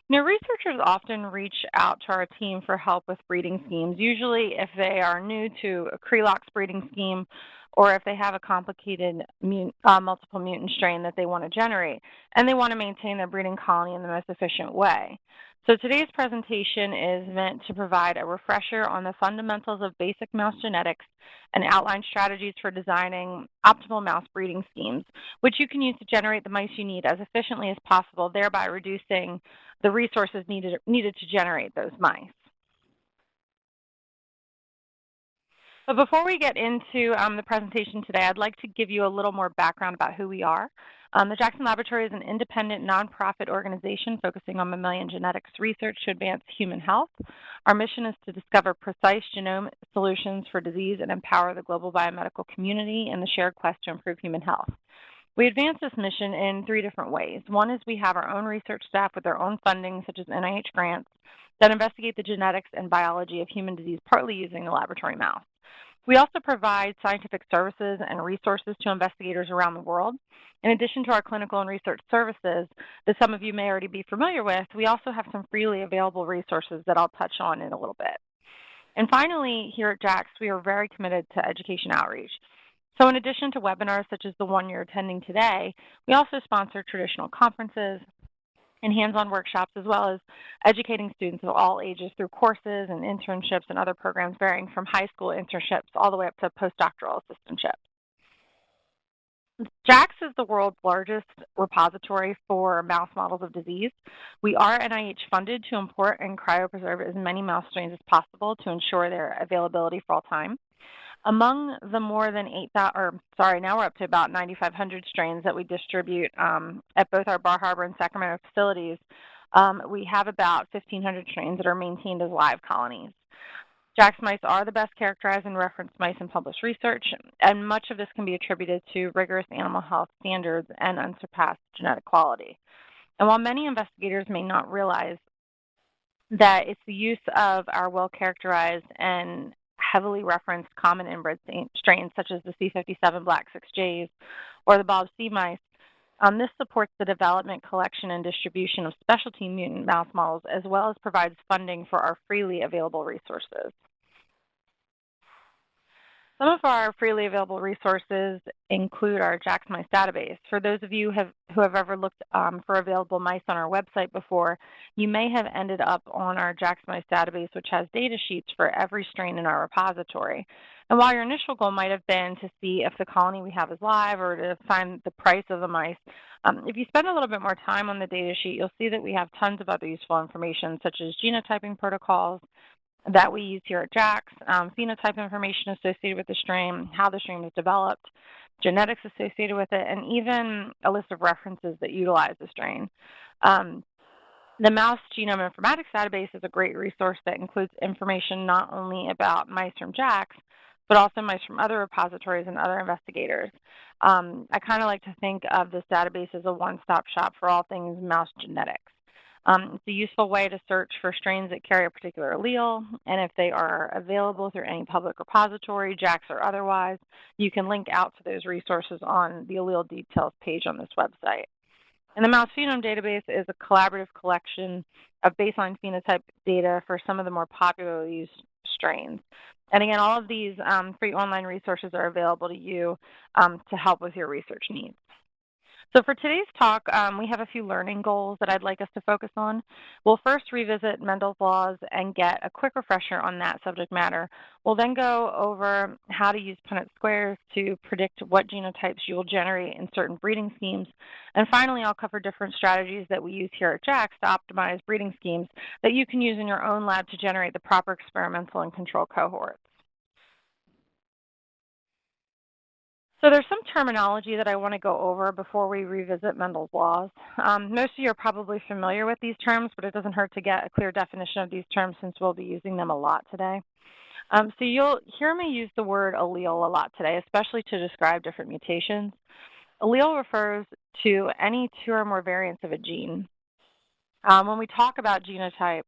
Researchers often reach out to our team for help with breeding schemes, usually if they are new to a Crelox breeding scheme or if they have a complicated multiple mutant strain that they want to generate, and they want to maintain their breeding colony in the most efficient way. So today's presentation is meant to provide a refresher on the fundamentals of basic mouse genetics and outline strategies for designing optimal mouse breeding schemes, which you can use to generate the mice you need as efficiently as possible, thereby reducing the resources needed to generate those mice. But before we get into the presentation today, I'd like to give you a little more background about who we are. The Jackson Laboratory is an independent, nonprofit organization focusing on mammalian genetics research to advance human health. Our mission is to discover precise genome solutions for disease and empower the global biomedical community in the shared quest to improve human health. We advance this mission in three different ways. One is we have our own research staff with their own funding, such as NIH grants, that investigate the genetics and biology of human disease, partly using the laboratory mouse. We also provide scientific services and resources to investigators around the world. In addition to our clinical and research services that some of you may already be familiar with, we also have some freely available resources that I'll touch on in a little bit. And finally, here at JAX, we are very committed to education outreach. So in addition to webinars such as the one you're attending today, we also sponsor traditional conferences and hands-on workshops, as well as educating students of all ages through courses and internships and other programs varying from high school internships all the way up to postdoctoral assistantships. JAX is the world's largest repository for mouse models of disease. We are NIH funded to import and cryopreserve as many mouse strains as possible to ensure their availability for all time. Among the more than now we're up to about 9,500 strains that we distribute at both our Bar Harbor and Sacramento facilities. We have about 1,500 strains that are maintained as live colonies. JAX mice are the best characterized and referenced mice in published research, and much of this can be attributed to rigorous animal health standards and unsurpassed genetic quality. And while many investigators may not realize that it's the use of our well-characterized and heavily referenced common inbred strains such as the C57 Black 6Js or the Bob C mice, this supports the development, collection, and distribution of specialty mutant mouse models, as well as provides funding for our freely available resources. Some of our freely available resources include our JAX Mice database. For those of you who have ever looked for available mice on our website before, you may have ended up on our JAX Mice database, which has data sheets for every strain in our repository. And while your initial goal might have been to see if the colony we have is live or to find the price of the mice, if you spend a little bit more time on the data sheet, you'll see that we have tons of other useful information, such as genotyping protocols that we use here at JAX, phenotype information associated with the strain, how the strain was developed, genetics associated with it, and even a list of references that utilize the strain. The Mouse Genome Informatics database is a great resource that includes information not only about mice from JAX, but also mice from other repositories and other investigators. I kind of like to think of this database as a one-stop shop for all things mouse genetics. It's a useful way to search for strains that carry a particular allele, and if they are available through any public repository, JAX or otherwise, you can link out to those resources on the allele details page on this website. And the Mouse Phenome Database is a collaborative collection of baseline phenotype data for some of the more popularly used strains. And again, all of these free online resources are available to you to help with your research needs. So for today's talk, we have a few learning goals that I'd like us to focus on. We'll first revisit Mendel's laws and get a quick refresher on that subject matter. We'll then go over how to use Punnett squares to predict what genotypes you will generate in certain breeding schemes. And finally, I'll cover different strategies that we use here at JAX to optimize breeding schemes that you can use in your own lab to generate the proper experimental and control cohorts. So there's some terminology that I want to go over before we revisit Mendel's laws. Most of you are probably familiar with these terms, but it doesn't hurt to get a clear definition of these terms since we'll be using them a lot today. So you'll hear me use the word allele a lot today, especially to describe different mutations. Allele refers to any two or more variants of a gene. When we talk about genotype,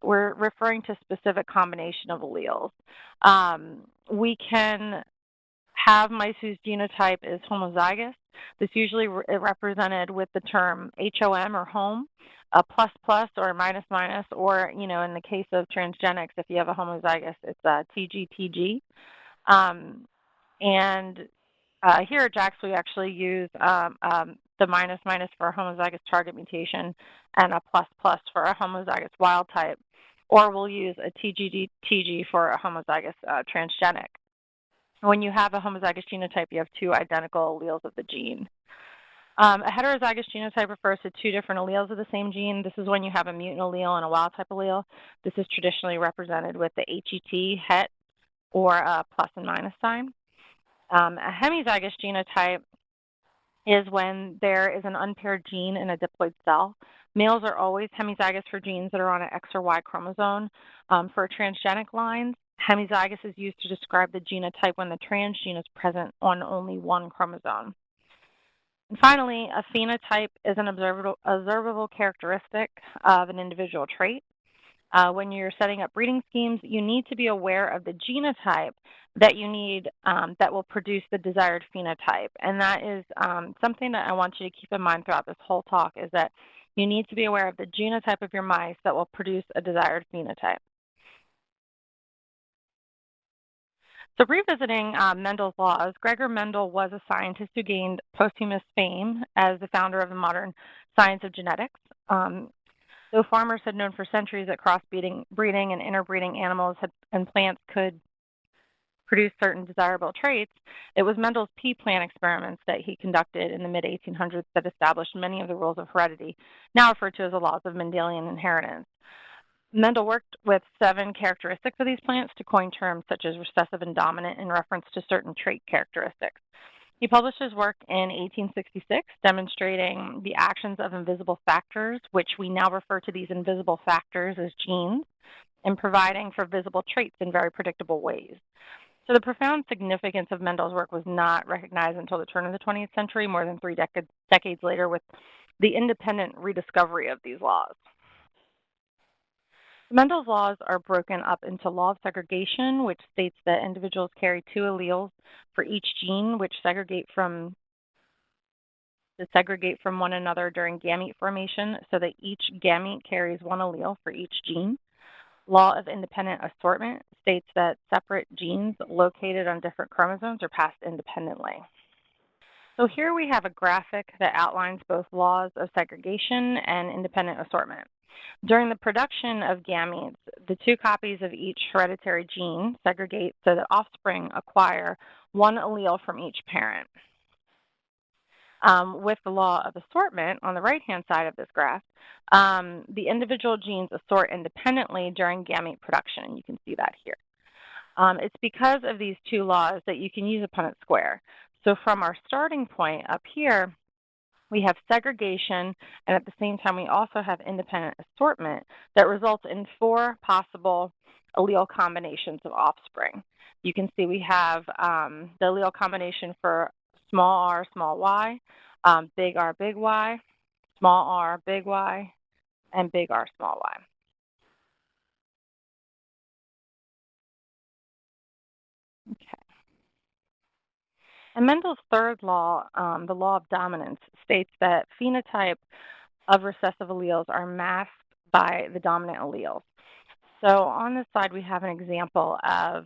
we're referring to a specific combination of alleles. We can have mice whose genotype is homozygous. This usually is represented with the term HOM or home. a plus plus or a minus minus, or, in the case of transgenics, if you have a homozygous, it's a TG-TG. And here at JAX, we actually use the minus minus for a homozygous target mutation and a plus plus for a homozygous wild type, or we'll use a TG-TG for a homozygous transgenic. When you have a homozygous genotype, you have two identical alleles of the gene. A heterozygous genotype refers to two different alleles of the same gene. This is when you have a mutant allele and a wild type allele. This is traditionally represented with the HET or a plus and minus sign. A hemizygous genotype is when there is an unpaired gene in a diploid cell. Males are always hemizygous for genes that are on an X or Y chromosome. For transgenic lines, hemizygous is used to describe the genotype when the transgene is present on only one chromosome. And finally, a phenotype is an observable characteristic of an individual trait. When you're setting up breeding schemes, you need to be aware of the genotype that you need that will produce the desired phenotype. And that is something that I want you to keep in mind throughout this whole talk, is that you need to be aware of the genotype of your mice that will produce a desired phenotype. So revisiting Mendel's laws, Gregor Mendel was a scientist who gained posthumous fame as the founder of the modern science of genetics. Though farmers had known for centuries that crossbreeding and interbreeding animals and plants could produce certain desirable traits, it was Mendel's pea plant experiments that he conducted in the mid-1800s that established many of the rules of heredity, now referred to as the laws of Mendelian inheritance. Mendel worked with 7 characteristics of these plants to coin terms such as recessive and dominant in reference to certain trait characteristics. He published his work in 1866, demonstrating the actions of invisible factors, which we now refer to these invisible factors as genes, and providing for visible traits in very predictable ways. So the profound significance of Mendel's work was not recognized until the turn of the 20th century, more than 3 decades later, with the independent rediscovery of these laws. Mendel's laws are broken up into law of segregation, which states that individuals carry 2 alleles for each gene, which segregate from one another during gamete formation, so that each gamete carries 1 allele for each gene. Law of independent assortment states that separate genes located on different chromosomes are passed independently. So here we have a graphic that outlines both laws of segregation and independent assortment. During the production of gametes, the 2 copies of each hereditary gene segregate so that offspring acquire 1 allele from each parent. With the law of assortment on the right-hand side of this graph, the individual genes assort independently during gamete production. You can see that here. It's because of these 2 laws that you can use a Punnett square. So from our starting point up here, we have segregation, and at the same time, we also have independent assortment that results in 4 possible allele combinations of offspring. You can see we have the allele combination for small r, small y, big R, big Y, small r, big Y, and big R, small y. Okay. And Mendel's 3rd law, the law of dominance, states that phenotype of recessive alleles are masked by the dominant alleles. So on this slide, we have an example of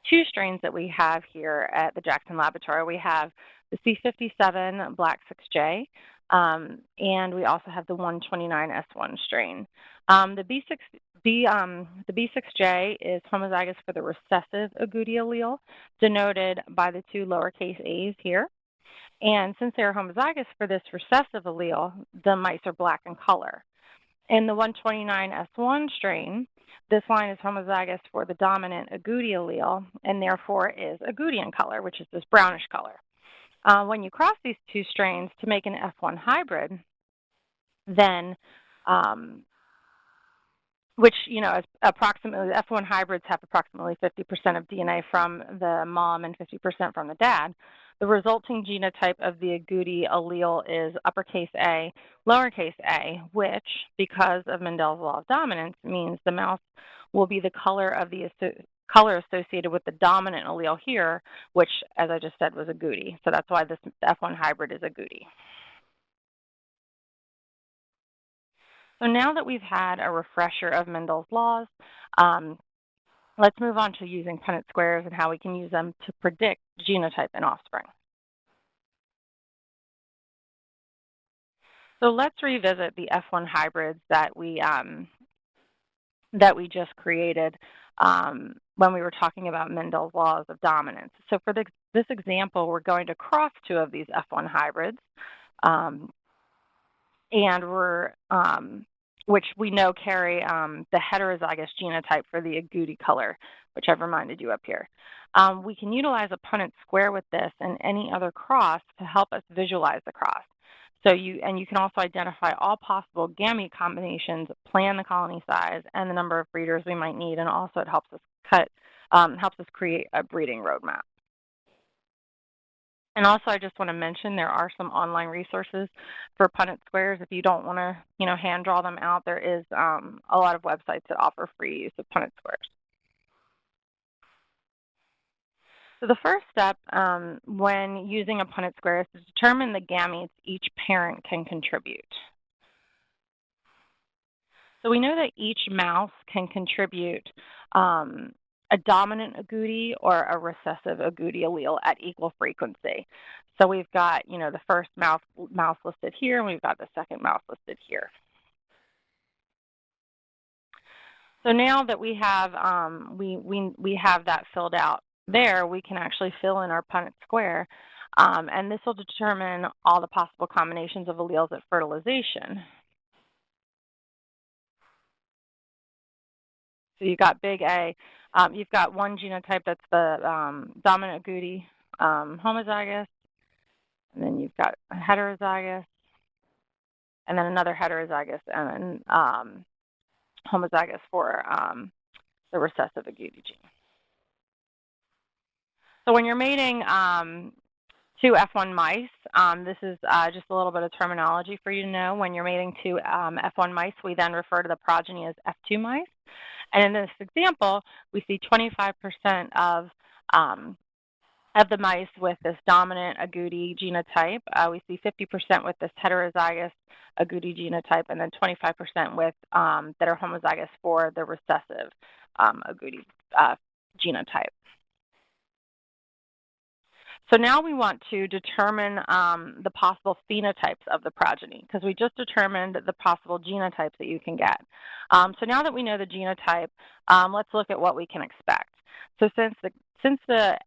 2 strains that we have here at the Jackson Laboratory. We have the C57 Black 6J, and we also have the 129S1 strain. The B6J is homozygous for the recessive agouti allele, denoted by the 2 lowercase a's here. And since they're homozygous for this recessive allele, the mice are black in color. In the 129S1 strain, this line is homozygous for the dominant agouti allele and therefore is agouti in color, which is this brownish color. When you cross these 2 strains to make an F1 hybrid, then which, approximately, the F1 hybrids have approximately 50% of DNA from the mom and 50% from the dad. The resulting genotype of the agouti allele is uppercase A, lowercase a, which, because of Mendel's law of dominance, means the mouse will be the color associated with the dominant allele here, which, as I just said, was agouti. So that's why this F1 hybrid is agouti. So now that we've had a refresher of Mendel's laws, um, let's move on to using Punnett squares and how we can use them to predict genotype in offspring. So let's revisit the F1 hybrids that we just created when we were talking about Mendel's laws of dominance. So for this example, we're going to cross two of these F1 hybrids, which we know carry the heterozygous genotype for the agouti color, which I've reminded you up here. We can utilize a Punnett square with this and any other cross to help us visualize the cross. So you can also identify all possible gamete combinations, plan the colony size, and the number of breeders we might need, and also it helps us create a breeding roadmap. And also, I just want to mention there are some online resources for Punnett squares. If you don't want to, hand draw them out, there is a lot of websites that offer free use of Punnett squares. So the first step when using a Punnett square is to determine the gametes each parent can contribute. So we know that each mouse can contribute a dominant agouti or a recessive agouti allele at equal frequency. So we've got, the first mouse listed here, and we've got the second mouse listed here. So now that we have we have that filled out there, we can actually fill in our Punnett square, and this will determine all the possible combinations of alleles at fertilization. So you've got big A. You've got one genotype that's the dominant agouti homozygous, and then you've got a heterozygous, and then another heterozygous, and then homozygous for the recessive agouti gene. So when you're mating two F1 mice, this is just a little bit of terminology for you to know. When you're mating two F1 mice, we then refer to the progeny as F2 mice. And in this example, we see 25% of the mice with this dominant agouti genotype. We see 50% with this heterozygous agouti genotype, and then 25% with that are homozygous for the recessive agouti genotype. So now we want to determine the possible phenotypes of the progeny, because we just determined the possible genotypes that you can get. So now that we know the genotype, let's look at what we can expect. So since the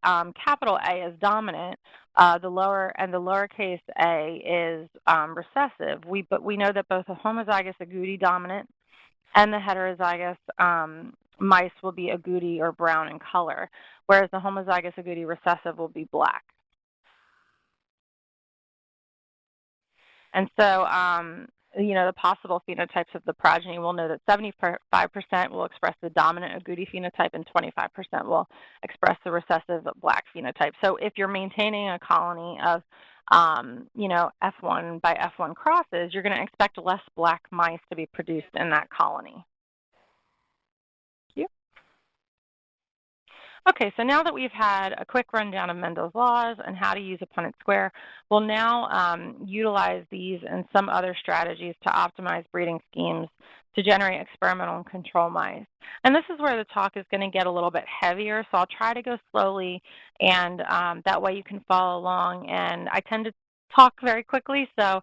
capital A is dominant, the lowercase a is recessive, but we know that both the homozygous agouti dominant and the heterozygous mice will be agouti or brown in color, whereas the homozygous agouti recessive will be black. And so, the possible phenotypes of the progeny, we'll know that 75% will express the dominant agouti phenotype and 25% will express the recessive black phenotype. So if you're maintaining a colony of, F1 by F1 crosses, you're going to expect less black mice to be produced in that colony. Okay, so now that we've had a quick rundown of Mendel's laws and how to use a Punnett square, we'll now utilize these and some other strategies to optimize breeding schemes to generate experimental and control mice. And this is where the talk is going to get a little bit heavier, so I'll try to go slowly, and that way you can follow along. And I tend to talk very quickly, so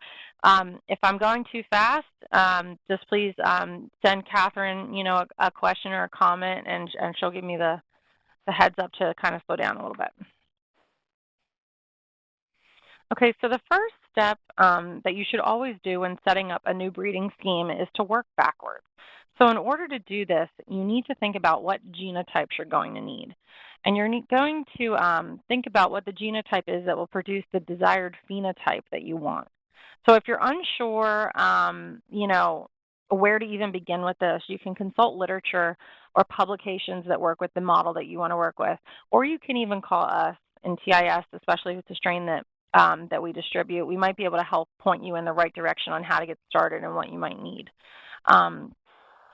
if I'm going too fast, just please send Catherine, a question or a comment, and she'll give me the heads up to kind of slow down a little bit. Okay, so the first step that you should always do when setting up a new breeding scheme is to work backwards. So in order to do this, you need to think about what genotypes you're going to need. And you're going to think about what the genotype is that will produce the desired phenotype that you want. So if you're unsure, where to even begin with this, you can consult literature or publications that work with the model that you want to work with, or you can even call us in TIS, especially with the strain that we distribute. We might be able to help point you in the right direction on how to get started and what you might need.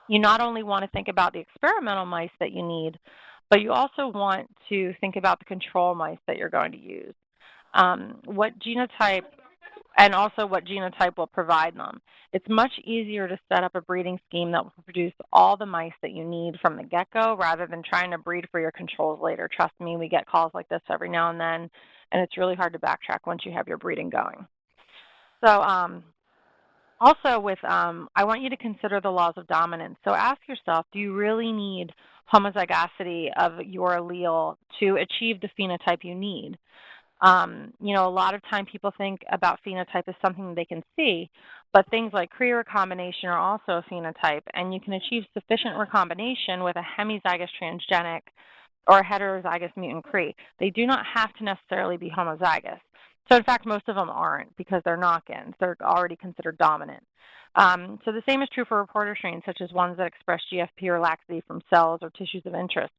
You not only want to think about the experimental mice that you need, but you also want to think about the control mice that you're going to use. What genotype and also what genotype will provide them. It's much easier to set up a breeding scheme that will produce all the mice that you need from the get-go rather than trying to breed for your controls later. Trust me, we get calls like this every now and then, and it's really hard to backtrack once you have your breeding going. So also I want you to consider the laws of dominance. So ask yourself, do you really need homozygosity of your allele to achieve the phenotype you need? A lot of time people think about phenotype as something they can see, but things like Cre recombination are also a phenotype, and you can achieve sufficient recombination with a hemizygous transgenic or a heterozygous mutant Cre. They do not have to necessarily be homozygous. So in fact, most of them aren't because they're knock-ins. They're already considered dominant. So the same is true for reporter strains, such as ones that express GFP or laxity from cells or tissues of interest.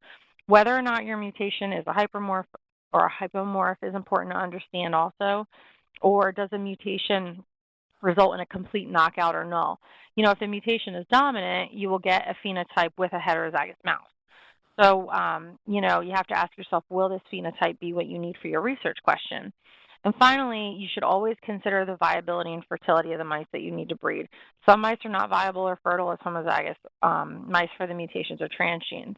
Whether or not your mutation is a hypermorph or a hypomorph is important to understand also, or does a mutation result in a complete knockout or null? If the mutation is dominant, you will get a phenotype with a heterozygous mouse. So, you have to ask yourself, will this phenotype be what you need for your research question? And finally, you should always consider the viability and fertility of the mice that you need to breed. Some mice are not viable or fertile as homozygous mice for the mutations or transgenes.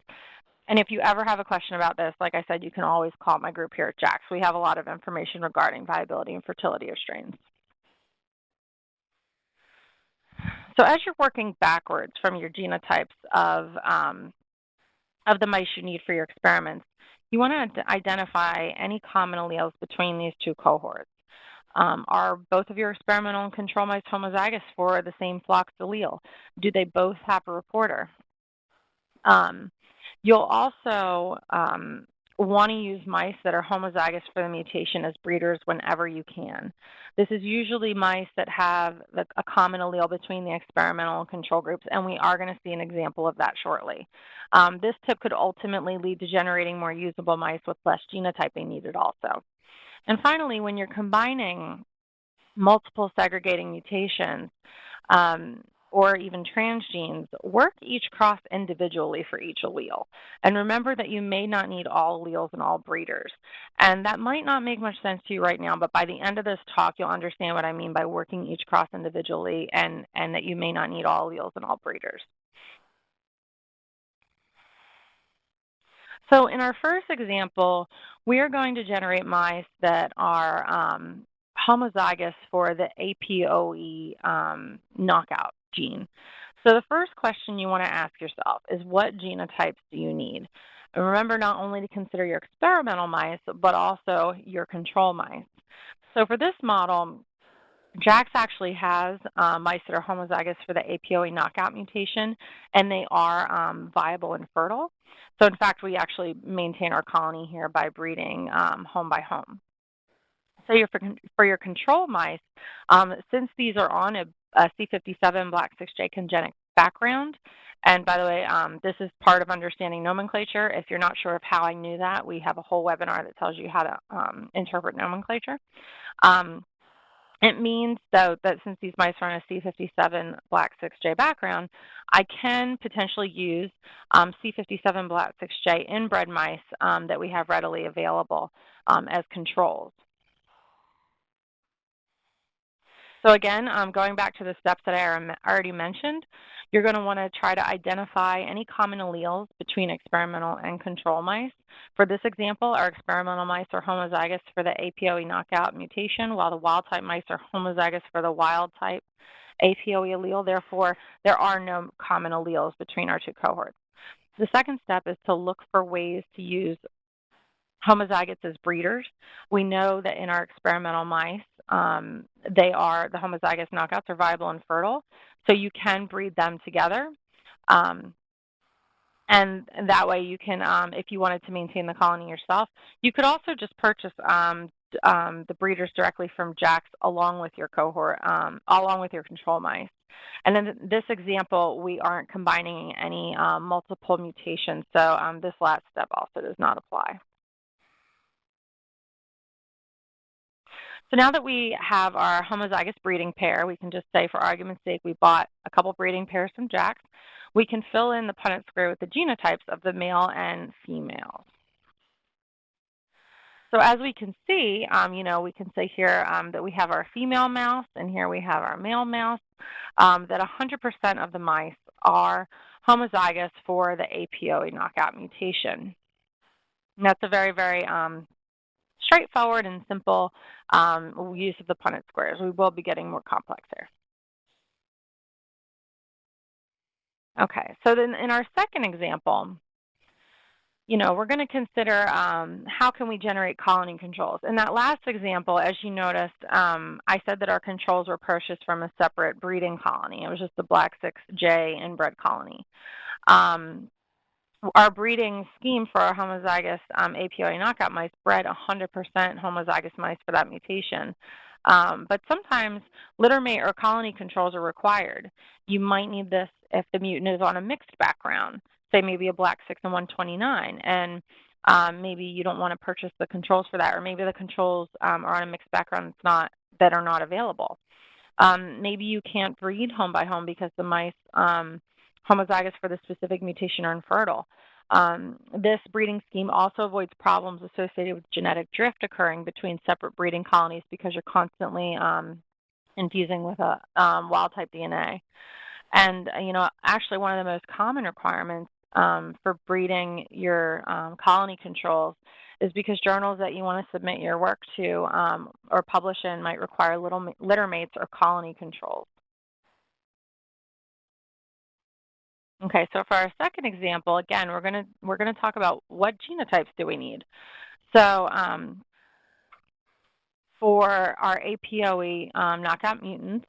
And if you ever have a question about this, like I said, you can always call my group here at JAX. We have a lot of information regarding viability and fertility of strains. So as you're working backwards from your genotypes of the mice you need for your experiments, you want to identify any common alleles between these two cohorts. Are both of your experimental and control mice homozygous for the same flox allele? Do they both have a reporter? You'll also want to use mice that are homozygous for the mutation as breeders whenever you can. This is usually mice that have a common allele between the experimental and control groups, and we are going to see an example of that shortly. This tip could ultimately lead to generating more usable mice with less genotyping needed also. And finally, when you're combining multiple segregating mutations, or even transgenes, work each cross individually for each allele. And remember that you may not need all alleles in all breeders. And that might not make much sense to you right now, but by the end of this talk, you'll understand what I mean by working each cross individually and that you may not need all alleles in all breeders. So in our first example, we are going to generate mice that are homozygous for the APOE knockout gene. So the first question you want to ask yourself is, what genotypes do you need? And remember not only to consider your experimental mice, but also your control mice. So for this model, JAX actually has mice that are homozygous for the APOE knockout mutation, and they are viable and fertile. So in fact, we actually maintain our colony here by breeding home by home. So for your control mice, since these are on a C57 Black 6J congenic background, and by the way, this is part of understanding nomenclature. If you're not sure of how I knew that, we have a whole webinar that tells you how to interpret nomenclature. It means, though, that since these mice are on a C57 Black 6J background, I can potentially use C57 Black 6J inbred mice that we have readily available as controls. So again, going back to the steps that I already mentioned, you're going to want to try to identify any common alleles between experimental and control mice. For this example, our experimental mice are homozygous for the APOE knockout mutation, while the wild-type mice are homozygous for the wild-type APOE allele. Therefore, there are no common alleles between our two cohorts. The second step is to look for ways to use homozygotes as breeders. We know that in our experimental mice, the homozygous knockouts are viable and fertile, so you can breed them together. And that way you can, if you wanted to maintain the colony yourself, you could also just purchase the breeders directly from JAX along with your cohort, along with your control mice. And in this example, we aren't combining any multiple mutations, so this last step also does not apply. So now that we have our homozygous breeding pair, we can just say, for argument's sake, we bought a couple breeding pairs from JAX. We can fill in the Punnett square with the genotypes of the male and females. So as we can see, we can say here that we have our female mouse, and here we have our male mouse, that 100% of the mice are homozygous for the APOE knockout mutation. And that's a very, very straightforward and simple use of the Punnett squares. We will be getting more complex here. Okay, so then in our second example, we're going to consider how can we generate colony controls. In that last example, as you noticed, I said that our controls were purchased from a separate breeding colony. It was just the Black 6J inbred colony. Our breeding scheme for our homozygous APOE knockout mice bred 100% homozygous mice for that mutation. But sometimes litter mate or colony controls are required. You might need this if the mutant is on a mixed background, say maybe a Black 6 and 129, and maybe you don't want to purchase the controls for that, or maybe the controls are on a mixed background that are not available. Maybe you can't breed home by home because the mice homozygous for the specific mutation are infertile. This breeding scheme also avoids problems associated with genetic drift occurring between separate breeding colonies because you're constantly infusing with a wild-type DNA. And, actually one of the most common requirements for breeding your colony controls is because journals that you want to submit your work to or publish in might require litter mates or colony controls. Okay, so for our second example, again, we're gonna talk about what genotypes do we need. So for our APOE knockout mutants,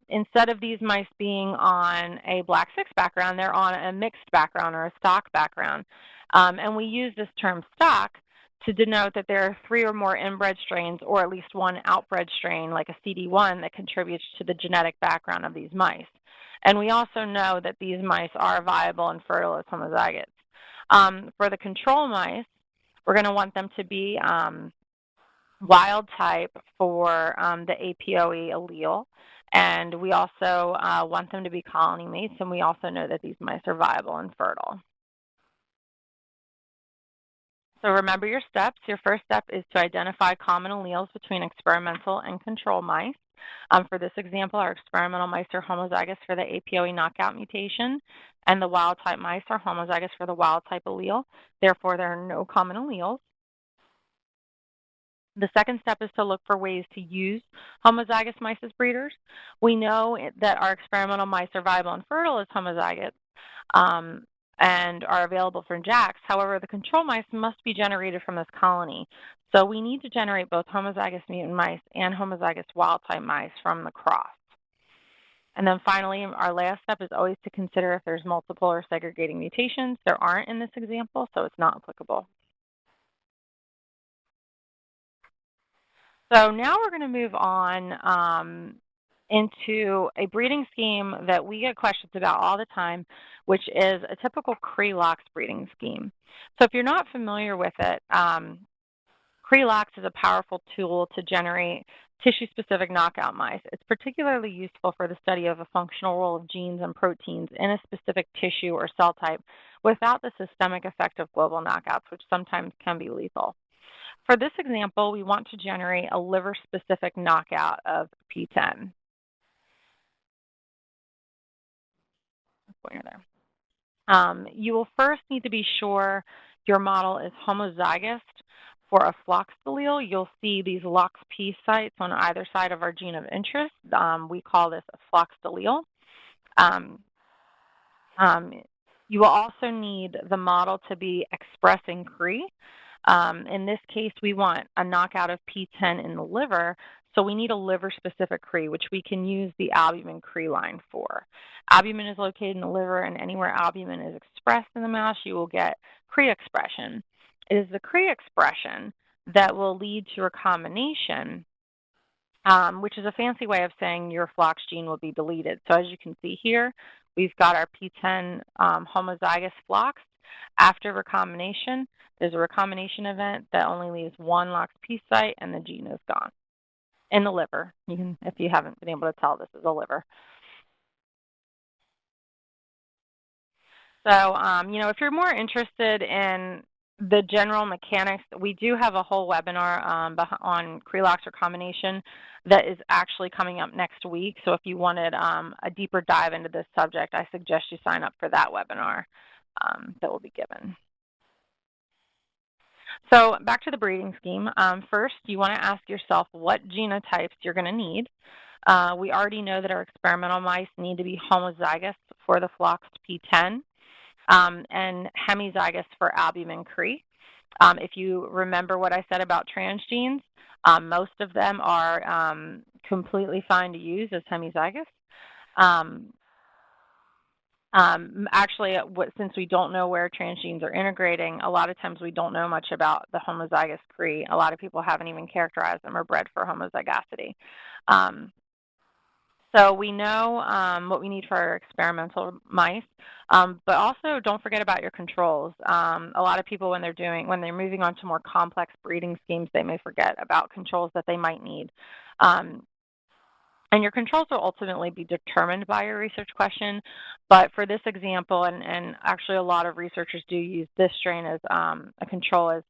instead of these mice being on a Black 6 background, they're on a mixed background or a stock background. And we use this term stock to denote that there are 3 or more inbred strains or at least one outbred strain, like a CD1, that contributes to the genetic background of these mice. And we also know that these mice are viable and fertile as homozygotes. For the control mice, we're going to want them to be wild type for the APOE allele. And we also want them to be colony mates, and we also know that these mice are viable and fertile. So remember your steps. Your first step is to identify common alleles between experimental and control mice. For this example, our experimental mice are homozygous for the APOE knockout mutation, and the wild-type mice are homozygous for the wild-type allele. Therefore, there are no common alleles. The second step is to look for ways to use homozygous mice as breeders. We know that our experimental mice are viable and fertile as homozygotes and are available for JAKs. However, the control mice must be generated from this colony. So we need to generate both homozygous mutant mice and homozygous wild-type mice from the cross. And then finally, our last step is always to consider if there's multiple or segregating mutations. There aren't in this example, so it's not applicable. So now we're going to move on into a breeding scheme that we get questions about all the time, which is a typical Cre-Lox breeding scheme. So if you're not familiar with it, Cre-Lox is a powerful tool to generate tissue-specific knockout mice. It's particularly useful for the study of a functional role of genes and proteins in a specific tissue or cell type without the systemic effect of global knockouts, which sometimes can be lethal. For this example, we want to generate a liver-specific knockout of PTEN. You will first need to be sure your model is homozygous for a FLOX allele. You'll see these LOXP sites on either side of our gene of interest. We call this a FLOX allele. You will also need the model to be expressing Cre. In this case, we want a knockout of PTEN in the liver, so we need a liver-specific Cre, which we can use the albumin Cre line for. Albumin is located in the liver, and anywhere albumin is expressed in the mouse, you will get Cre expression. It is the Cre expression that will lead to recombination, which is a fancy way of saying your FLOX gene will be deleted. So as you can see here, we've got our PTEN homozygous FLOX. After recombination, there's a recombination event that only leaves one LOXP site, and the gene is gone in the liver. If you haven't been able to tell, this is a liver. So, if you're more interested in the general mechanics, we do have a whole webinar on Cree-Lox recombination that is actually coming up next week. So if you wanted a deeper dive into this subject, I suggest you sign up for that webinar that will be given. So back to the breeding scheme. First, you want to ask yourself what genotypes you're going to need. We already know that our experimental mice need to be homozygous for the floxed P10 and hemizygous for albumin Cree. If you remember what I said about transgenes, most of them are completely fine to use as hemizygous. Actually, since we don't know where transgenes are integrating, a lot of times we don't know much about the homozygous Cree. A lot of people haven't even characterized them or bred for homozygosity. So we know what we need for our experimental mice, but also don't forget about your controls. A lot of people, when they're moving on to more complex breeding schemes, they may forget about controls that they might need. And your controls will ultimately be determined by your research question. But for this example, and actually a lot of researchers do use this strain as a control, as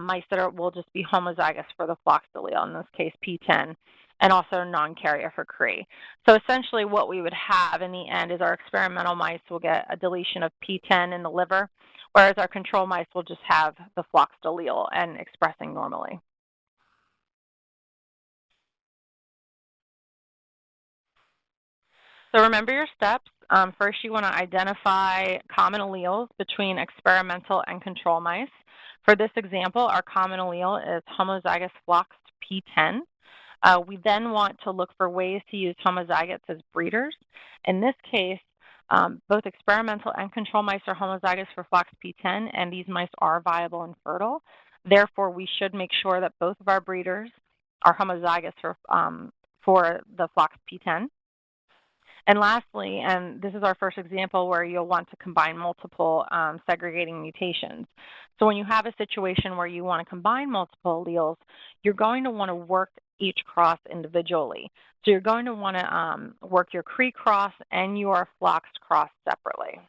mice that will just be homozygous for the floxed allele, in this case P10, and also non-carrier for Cree. So essentially what we would have in the end is our experimental mice will get a deletion of P10 in the liver, whereas our control mice will just have the floxed allele and expressing normally. So remember your steps. First, you want to identify common alleles between experimental and control mice. For this example, our common allele is homozygous floxed P10. We then want to look for ways to use homozygotes as breeders. In this case, both experimental and control mice are homozygous for floxed P10, and these mice are viable and fertile. Therefore, we should make sure that both of our breeders are homozygous for the floxed P10. And lastly, and this is our first example where you'll want to combine multiple segregating mutations. So when you have a situation where you want to combine multiple alleles, you're going to want to work each cross individually. So you're going to want to work your Cree cross and your floxed cross separately.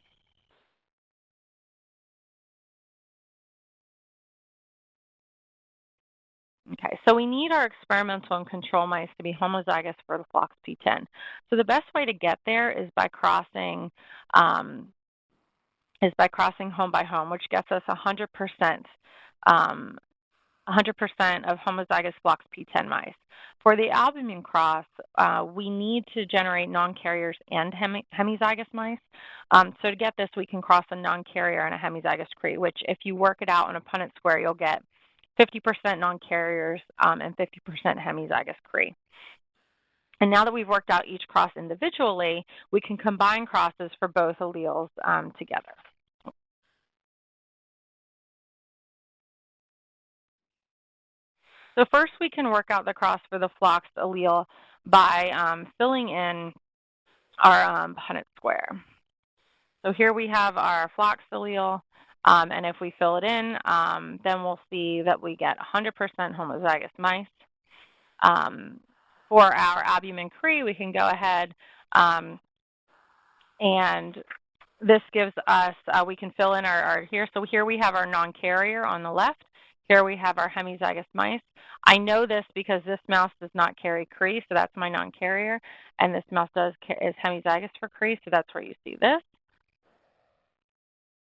Okay, so we need our experimental and control mice to be homozygous for the floxed P10. So the best way to get there is by crossing home by home, which gets us 100% of homozygous floxed P10 mice. For the albumin cross, we need to generate non-carriers and hemizygous mice. So to get this, we can cross a non-carrier and a hemizygous Cree, which if you work it out on a Punnett square, you'll get 50% non-carriers and 50% hemizygous Cree. And now that we've worked out each cross individually, we can combine crosses for both alleles together. So first we can work out the cross for the floxed allele by filling in our Punnett square. So here we have our floxed allele, and if we fill it in, then we'll see that we get 100% homozygous mice. For our albumin Cree, we can go ahead and this gives us, we can fill in our here. So here we have our non-carrier on the left. Here we have our hemizygous mice. I know this because this mouse does not carry Cree, so that's my non-carrier, and this mouse is hemizygous for Cree, so that's where you see this.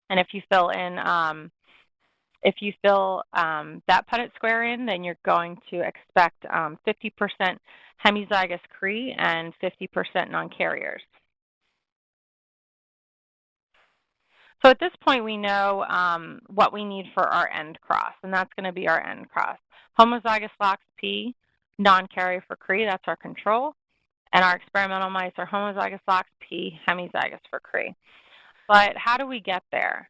And if you fill in, that Punnett square in, then you're going to expect 50% hemizygous Cree and 50% non-carriers. So at this point, we know what we need for our end cross, and that's going to be our end cross. Homozygous floxed P, non-carrier for Cree, that's our control. And our experimental mice are homozygous floxed P, hemizygous for Cree. But how do we get there?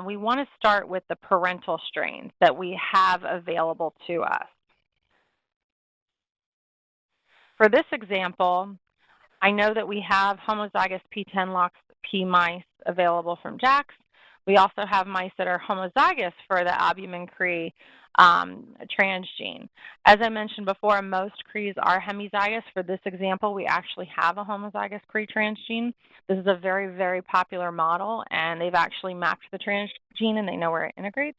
We want to start with the parental strains that we have available to us. For this example, I know that we have homozygous P10 loxed P mice available from JAX. We also have mice that are homozygous for the albumin Cree transgene. As I mentioned before, most Cres are hemizygous. For this example, we actually have a homozygous Cre transgene. This is a very, very popular model, and they've actually mapped the transgene and they know where it integrates.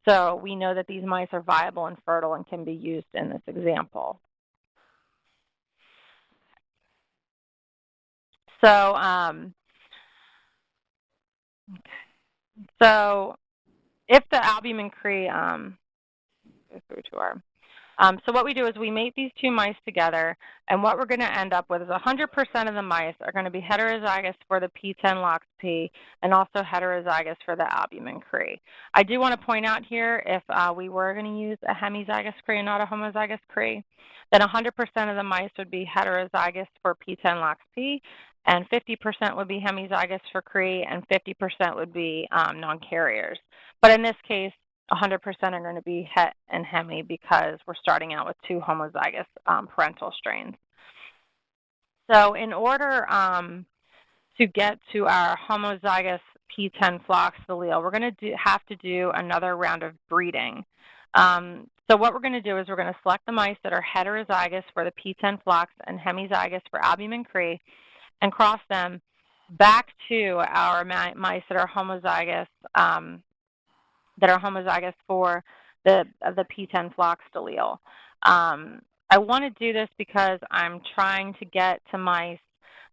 So we know that these mice are viable and fertile and can be used in this example. So if the albumin Cre, go through to our, so what we do is we mate these two mice together, and what we're going to end up with is 100% of the mice are going to be heterozygous for the P10-LOX-P and also heterozygous for the albumin Cre. I do want to point out here, if we were going to use a hemizygous Cre and not a homozygous Cre, then 100% of the mice would be heterozygous for P10-LOX-P, and 50% would be hemizygous for Cre, and 50% would be non-carriers. But in this case, 100% are going to be het and hemi because we're starting out with two homozygous parental strains. So in order to get to our homozygous P10 flox allele, we're going to have to do another round of breeding. So what we're going to do is we're going to select the mice that are heterozygous for the P10 flox and hemizygous for albumin Cre and cross them back to our mice that are homozygous for the P10 flox allele. I want to do this because I'm trying to get to mice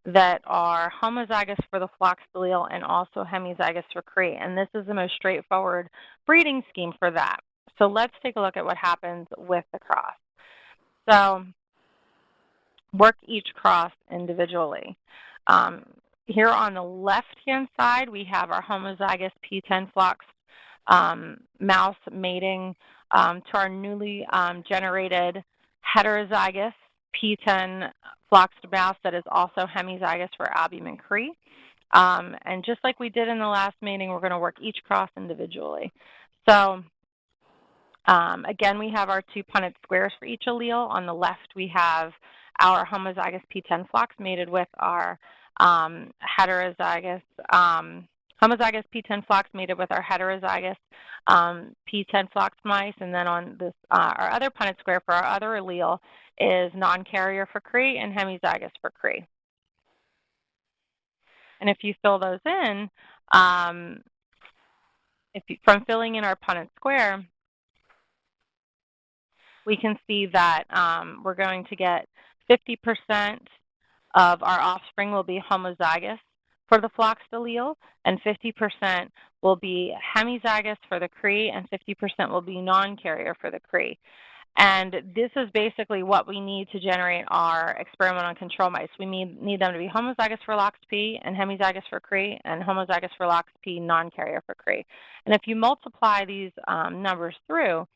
that are homozygous for the flox allele and also hemizygous for Cre, and this is the most straightforward breeding scheme for that. So let's take a look at what happens with the cross. So work each cross individually. Here on the left-hand side, we have our homozygous P10 flox mouse mating to our newly generated heterozygous P10 floxed mouse that is also hemizygous for albumin Cre. And just like we did in the last mating, we're going to work each cross individually. So again, we have our two Punnett squares for each allele. On the left, we have our homozygous P10 flox mated with our homozygous P10 flox mated with our heterozygous P10 flox mice, and then on this our other Punnett square for our other allele is non-carrier for Cre and hemizygous for Cre. And if you fill those in, from filling in our Punnett square, we can see that we're going to get 50% of our offspring will be homozygous for the floxed allele, and 50% will be hemizygous for the Cre, and 50% will be non-carrier for the Cre. And this is basically what we need to generate our experimental control mice. We need them to be homozygous for LOX-P and hemizygous for Cre, and homozygous for LOX-P, non-carrier for Cre. And if you multiply these numbers through,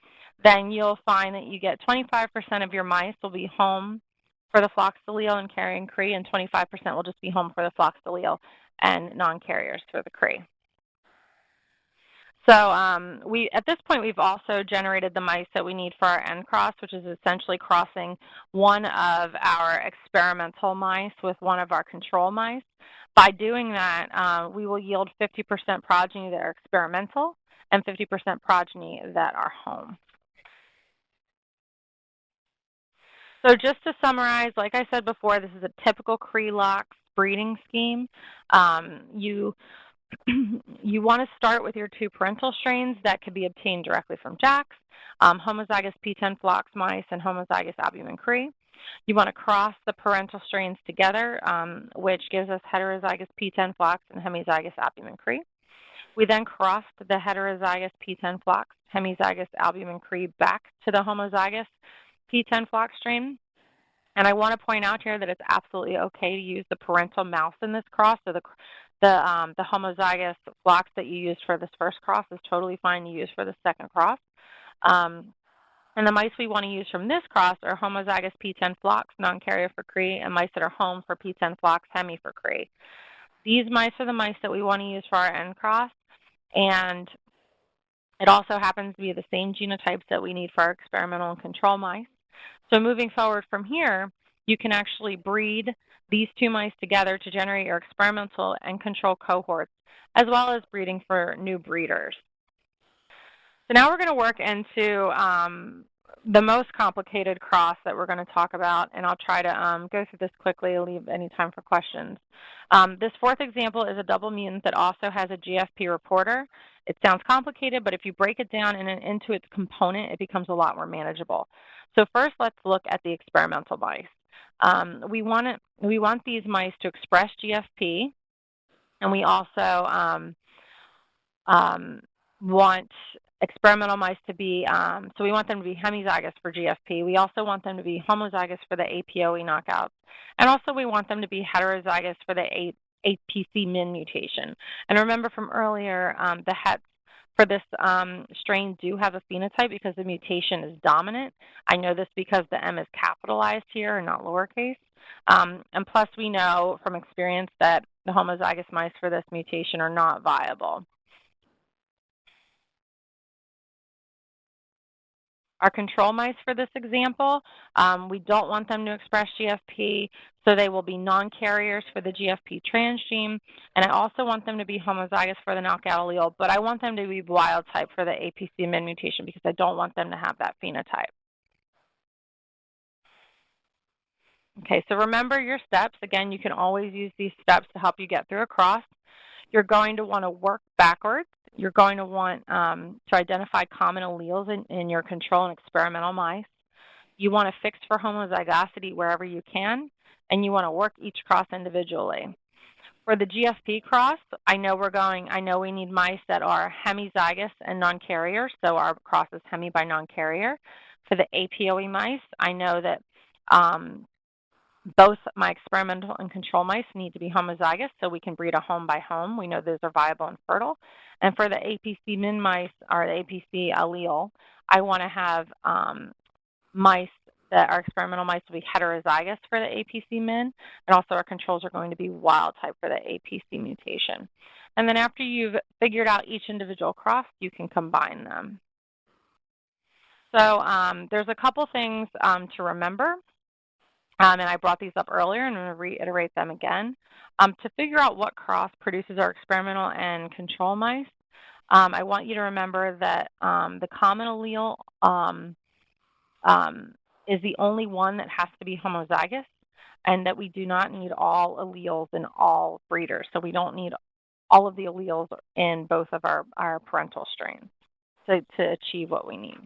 then you'll find that you get 25% of your mice will be home for the flox allele and carrying Cre, and 25% will just be home for the flox allele and non-carriers for the Cre. So at this point, we've also generated the mice that we need for our end cross, which is essentially crossing one of our experimental mice with one of our control mice. By doing that, we will yield 50% progeny that are experimental and 50% progeny that are home. So just to summarize, like I said before, this is a typical Cre-Lox breeding scheme. You want to start with your two parental strains that could be obtained directly from jacks, homozygous P10 flox mice and homozygous albumin Cre. You want to cross the parental strains together, which gives us heterozygous P10 flox and hemizygous albumin Cre. We then crossed the heterozygous P10 flox, hemizygous albumin Cre back to the homozygous P10 flox strain. And I want to point out here that it's absolutely okay to use the parental mouse in this cross. So the homozygous flox that you used for this first cross is totally fine to use for the second cross. And the mice we want to use from this cross are homozygous P10 flox, non-carrier for Cre, and mice that are home for P10 flox, hemi for Cre. These mice are the mice that we want to use for our end cross, and it also happens to be the same genotypes that we need for our experimental and control mice. So moving forward from here, you can actually breed these two mice together to generate your experimental and control cohorts, as well as breeding for new breeders. So now we're going to work into the most complicated cross that we're going to talk about, and I'll try to go through this quickly and leave any time for questions. This fourth example is a double mutant that also has a GFP reporter. It sounds complicated, but if you break it down into its component, it becomes a lot more manageable. So first, let's look at the experimental mice. We want these mice to express GFP, and we also want experimental mice to be, so we want them to be hemizygous for GFP. We also want them to be homozygous for the APOE knockouts. And also we want them to be heterozygous for the APC-min mutation. And remember from earlier, the hets for this strain do have a phenotype because the mutation is dominant. I know this because the M is capitalized here and not lowercase. And plus we know from experience that the homozygous mice for this mutation are not viable. Our control mice for this example, we don't want them to express GFP, so they will be non-carriers for the GFP transgene, and I also want them to be homozygous for the knockout allele, but I want them to be wild type for the APC-min mutation because I don't want them to have that phenotype. Okay, so remember your steps. Again, you can always use these steps to help you get through a cross. You're going to want to work backwards. You're going to want to identify common alleles in your control and experimental mice. You want to fix for homozygosity wherever you can, and you want to work each cross individually. For the GFP cross, I know we need mice that are hemizygous and non-carrier, so our cross is hemi by non-carrier. For the APOE mice, I know that both my experimental and control mice need to be homozygous so we can breed a home by home. We know those are viable and fertile. And for the APC-min mice, or the APC allele, I want to have mice that are experimental mice will be heterozygous for the APC-min, and also our controls are going to be wild type for the APC mutation. And then after you've figured out each individual cross, you can combine them. So there's a couple things to remember. And I brought these up earlier, and I'm going to reiterate them again. To figure out what cross produces our experimental and control mice, I want you to remember that the common allele is the only one that has to be homozygous, and that we do not need all alleles in all breeders. So we don't need all of the alleles in both of our parental strains to achieve what we need.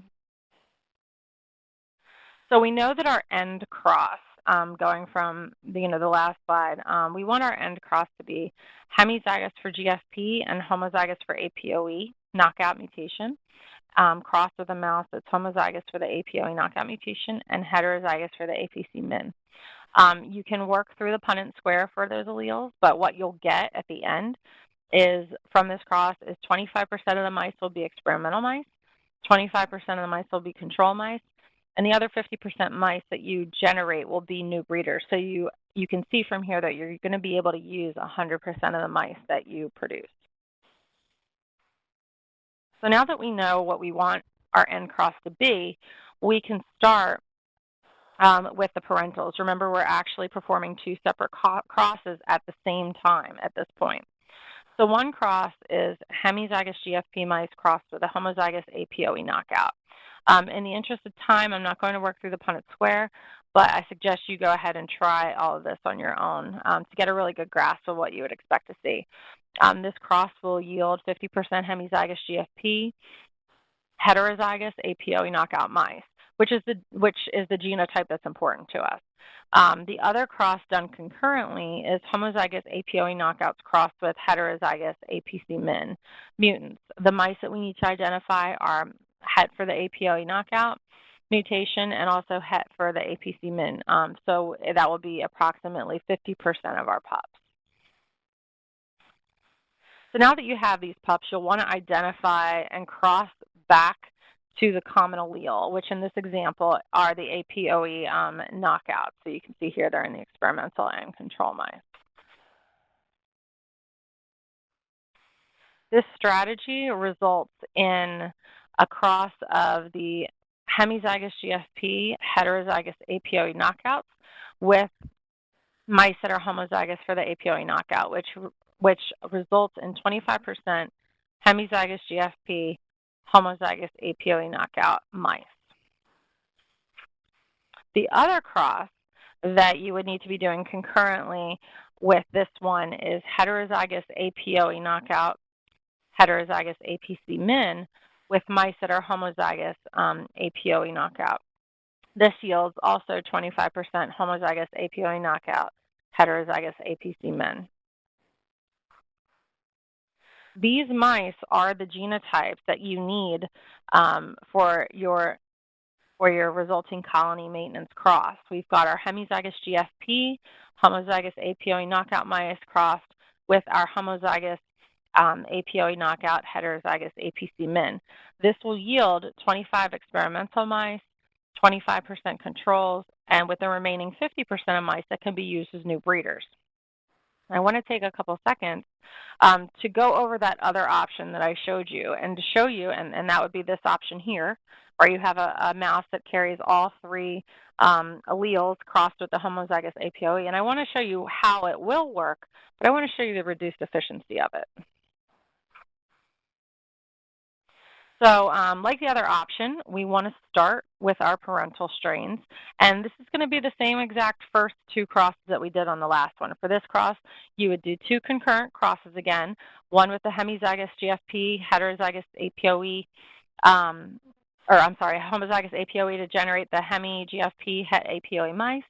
So we know that our end cross, going from the last slide, we want our end cross to be hemizygous for GFP and homozygous for APOE knockout mutation, crossed with a mouse that's homozygous for the APOE knockout mutation and heterozygous for the APC-min. You can work through the Punnett square for those alleles, but what you'll get at the end is from this cross is 25% of the mice will be experimental mice, 25% of the mice will be control mice, and the other 50% mice that you generate will be new breeders. So you can see from here that you're going to be able to use 100% of the mice that you produce. So now that we know what we want our end cross to be, we can start with the parentals. Remember, we're actually performing two separate crosses at the same time at this point. So one cross is hemizygous GFP mice crossed with a homozygous APOE knockout. In the interest of time, I'm not going to work through the Punnett square, but I suggest you go ahead and try all of this on your own to get a really good grasp of what you would expect to see. This cross will yield 50% hemizygous GFP, heterozygous APOE knockout mice, which is the genotype that's important to us. The other cross done concurrently is homozygous APOE knockouts crossed with heterozygous APC-min mutants. The mice that we need to identify are het for the APOE knockout mutation and also het for the APC-min. So that will be approximately 50% of our pups. So now that you have these pups, you'll want to identify and cross back to the common allele, which in this example are the APOE knockouts. So you can see here they're in the experimental and control mice. This strategy results in a cross of the hemizygous GFP, heterozygous APOE knockouts with mice that are homozygous for the APOE knockout, which results in 25% hemizygous GFP, homozygous APOE knockout mice. The other cross that you would need to be doing concurrently with this one is heterozygous APOE knockout, heterozygous APC min with mice that are homozygous APOE knockout. This yields also 25% homozygous APOE knockout, heterozygous APC min. These mice are the genotypes that you need for your resulting colony maintenance cross. We've got our hemizygous GFP, homozygous APOE knockout mice crossed with our homozygous APOE knockout heterozygous APC min. This will yield 25 experimental mice, 25% controls, and with the remaining 50% of mice that can be used as new breeders. I want to take a couple seconds to go over that other option that I showed you and to show you, and that would be this option here, where you have a mouse that carries all three alleles crossed with the homozygous APOE. And I want to show you how it will work, but I want to show you the reduced efficiency of it. So like the other option, we want to start with our parental strains. And this is going to be the same exact first two crosses that we did on the last one. For this cross, you would do two concurrent crosses again, one with the hemizygous GFP, heterozygous APOE, homozygous APOE to generate the hemi GFP het APOE mice.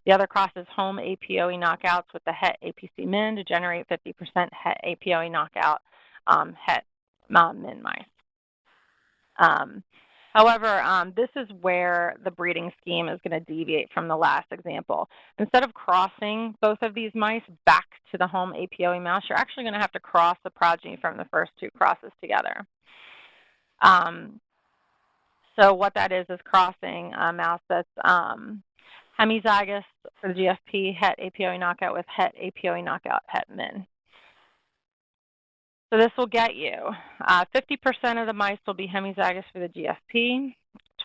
The other cross is home APOE knockouts with the het APC min to generate 50% het APOE knockout het min mice. However, this is where the breeding scheme is going to deviate from the last example. Instead of crossing both of these mice back to the home APOE mouse, you're actually going to have to cross the progeny from the first two crosses together. So what that is crossing a mouse that's hemizygous for the GFP het APOE knockout with het APOE knockout het min. So this will get you 50% of the mice will be hemizygous for the GFP,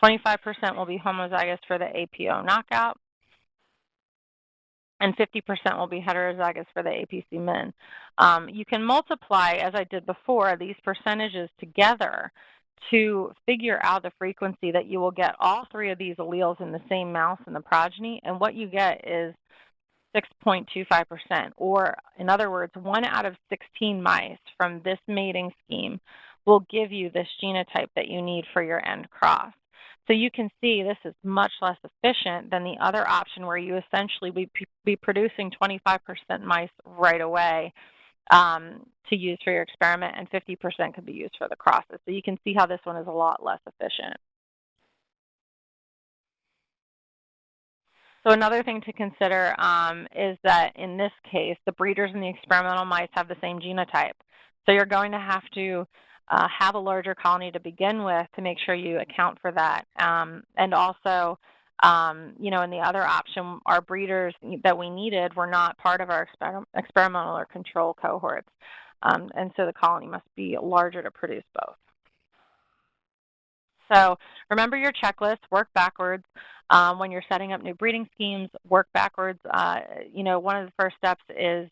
25% will be homozygous for the APO knockout, and 50% will be heterozygous for the APC min. You can multiply, as I did before, these percentages together to figure out the frequency that you will get all three of these alleles in the same mouse in the progeny, and what you get is 6.25%, or in other words, 1 out of 16 mice from this mating scheme will give you this genotype that you need for your end cross. So you can see this is much less efficient than the other option where you essentially would be producing 25% mice right away to use for your experiment, and 50% could be used for the crosses. So you can see how this one is a lot less efficient. So another thing to consider is that in this case, the breeders and the experimental mice have the same genotype. So you're going to have to have a larger colony to begin with to make sure you account for that. And also, you know, in the other option, our breeders that we needed were not part of our experimental or control cohorts. And so the colony must be larger to produce both. So remember your checklist, work backwards. When you're setting up new breeding schemes, work backwards. You know, one of the first steps is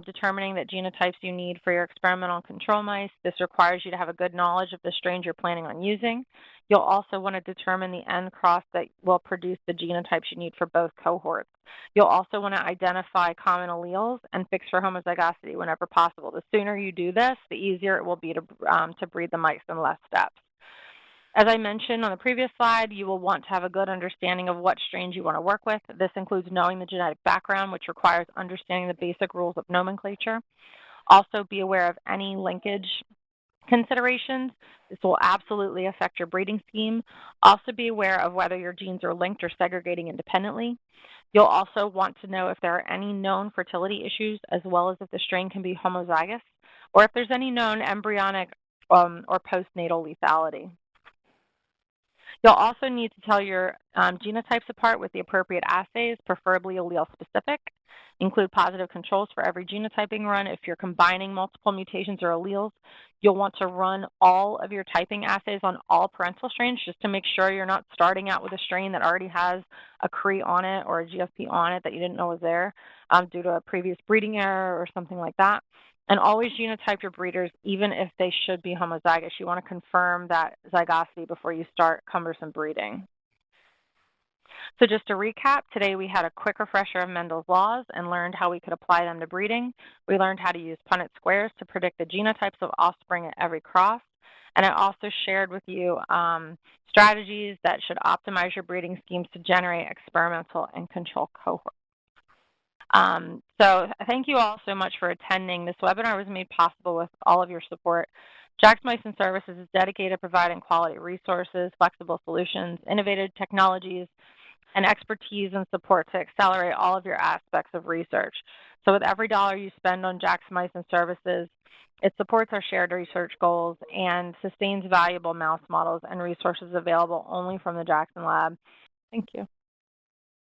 determining the genotypes you need for your experimental control mice. This requires you to have a good knowledge of the strains you're planning on using. You'll also want to determine the end cross that will produce the genotypes you need for both cohorts. You'll also want to identify common alleles and fix for homozygosity whenever possible. The sooner you do this, the easier it will be to breed the mice in less steps. As I mentioned on the previous slide, you will want to have a good understanding of what strains you want to work with. This includes knowing the genetic background, which requires understanding the basic rules of nomenclature. Also be aware of any linkage considerations. This will absolutely affect your breeding scheme. Also be aware of whether your genes are linked or segregating independently. You'll also want to know if there are any known fertility issues, as well as if the strain can be homozygous, or if there's any known embryonic or postnatal lethality. You'll also need to tell your genotypes apart with the appropriate assays, preferably allele-specific. Include positive controls for every genotyping run. If you're combining multiple mutations or alleles, you'll want to run all of your typing assays on all parental strains just to make sure you're not starting out with a strain that already has a CRE on it or a GFP on it that you didn't know was there due to a previous breeding error or something like that. And always genotype your breeders, even if they should be homozygous. You want to confirm that zygosity before you start cumbersome breeding. So just to recap, today we had a quick refresher of Mendel's laws and learned how we could apply them to breeding. We learned how to use Punnett squares to predict the genotypes of offspring at every cross. And I also shared with you strategies that should optimize your breeding schemes to generate experimental and control cohorts. So thank you all so much for attending. This webinar was made possible with all of your support. Jackson Services is dedicated to providing quality resources, flexible solutions, innovative technologies, and expertise and support to accelerate all of your aspects of research. So with every dollar you spend on Jackson Services, it supports our shared research goals and sustains valuable mouse models and resources available only from the Jackson Lab. Thank you.